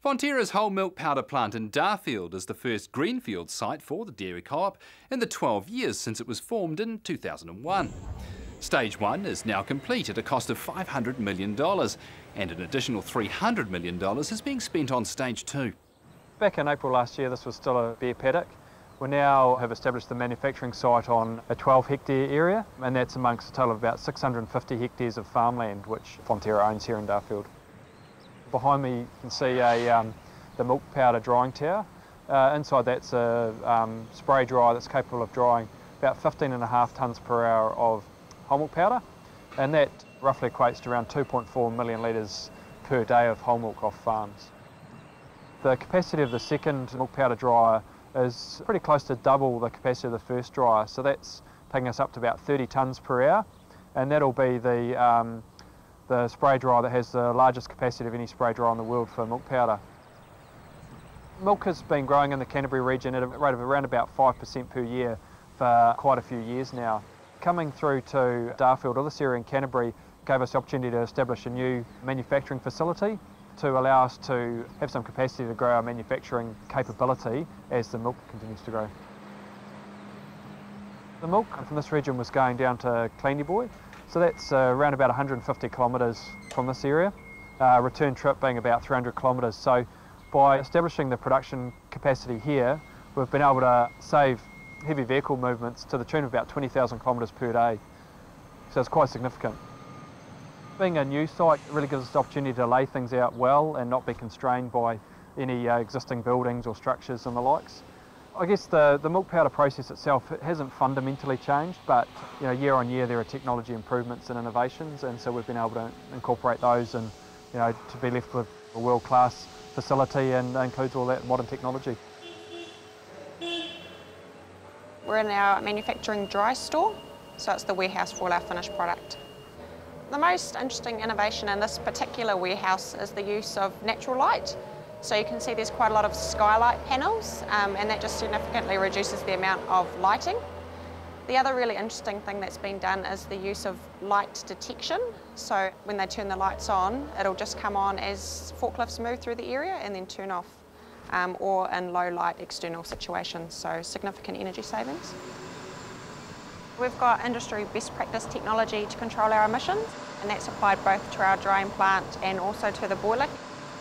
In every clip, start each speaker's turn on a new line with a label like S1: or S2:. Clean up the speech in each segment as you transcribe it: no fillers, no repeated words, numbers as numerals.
S1: Fonterra's whole milk powder plant in Darfield is the first greenfield site for the dairy co-op in the 12 years since it was formed in 2001. Stage 1 is now complete at a cost of $500 million, and an additional $300 million is being spent on Stage 2.
S2: Back in April last year, this was still a bare paddock. We now have established the manufacturing site on a 12-hectare area, and that's amongst a total of about 650 hectares of farmland which Fonterra owns here in Darfield. Behind me you can see the milk powder drying tower. Inside that's a spray dryer that's capable of drying about 15.5 tonnes per hour of whole milk powder, and that roughly equates to around 2.4 million litres per day of whole milk off farms. The capacity of the second milk powder dryer is pretty close to double the capacity of the first dryer, so that's taking us up to about 30 tonnes per hour, and that'll be the spray dryer that has the largest capacity of any spray dryer in the world for milk powder. Milk has been growing in the Canterbury region at a rate of around about 5% per year for quite a few years now. Coming through to Darfield, or this area in Canterbury, gave us the opportunity to establish a new manufacturing facility to allow us to have some capacity to grow our manufacturing capability as the milk continues to grow. The milk from this region was going down to Cleanyboy, so that's around about 150 kilometres from this area, return trip being about 300 kilometres. So by establishing the production capacity here, we've been able to save heavy vehicle movements to the tune of about 20,000 kilometres per day, so it's quite significant. Being a new site really gives us the opportunity to lay things out well and not be constrained by any existing buildings or structures and the likes. I guess the milk powder process itself hasn't fundamentally changed, but year on year there are technology improvements and innovations, and so we've been able to incorporate those and to be left with a world-class facility, and includes all that modern technology.
S3: We're in our manufacturing dry store, so it's the warehouse for all our finished product. The most interesting innovation in this particular warehouse is the use of natural light. So you can see there's quite a lot of skylight panels, and that just significantly reduces the amount of lighting. The other really interesting thing that's been done is the use of light detection. So when they turn the lights on, it'll just come on as forklifts move through the area and then turn off, or in low light external situations, so significant energy savings. We've got industry best practice technology to control our emissions, and that's applied both to our drying plant and also to the boiler.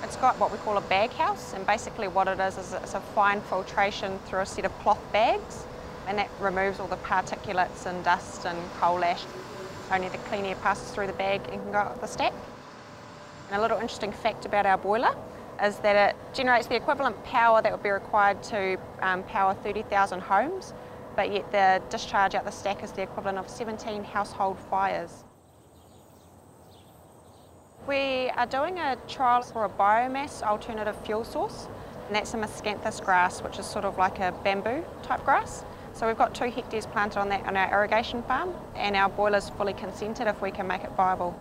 S3: It's got what we call a bag house, and basically what it is it's a fine filtration through a set of cloth bags, and that removes all the particulates and dust and coal ash. Only the clean air passes through the bag and can go up the stack. And a little interesting fact about our boiler is that it generates the equivalent power that would be required to power 30,000 homes, but yet the discharge out the stack is the equivalent of 17 household fires. We are doing a trial for a biomass alternative fuel source, and that's a miscanthus grass, which is sort of like a bamboo type grass. So we've got 2 hectares planted on that on our irrigation farm, and our boiler's fully consented if we can make it viable.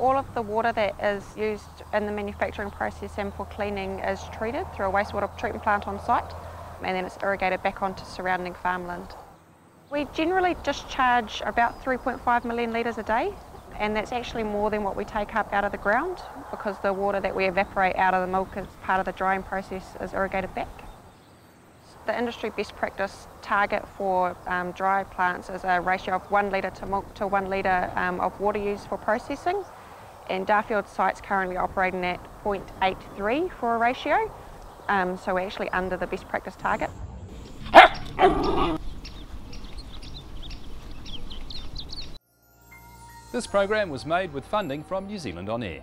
S3: All of the water that is used in the manufacturing process and for cleaning is treated through a wastewater treatment plant on site, and then it's irrigated back onto surrounding farmland. We generally discharge about 3.5 million litres a day, and that's actually more than what we take up out of the ground, because the water that we evaporate out of the milk as part of the drying process is irrigated back. The industry best practice target for dry plants is a ratio of 1 litre to milk to 1 litre of water used for processing, and Darfield site's currently operating at 0.83 for a ratio, so we're actually under the best practice target.
S1: This program was made with funding from New Zealand On Air.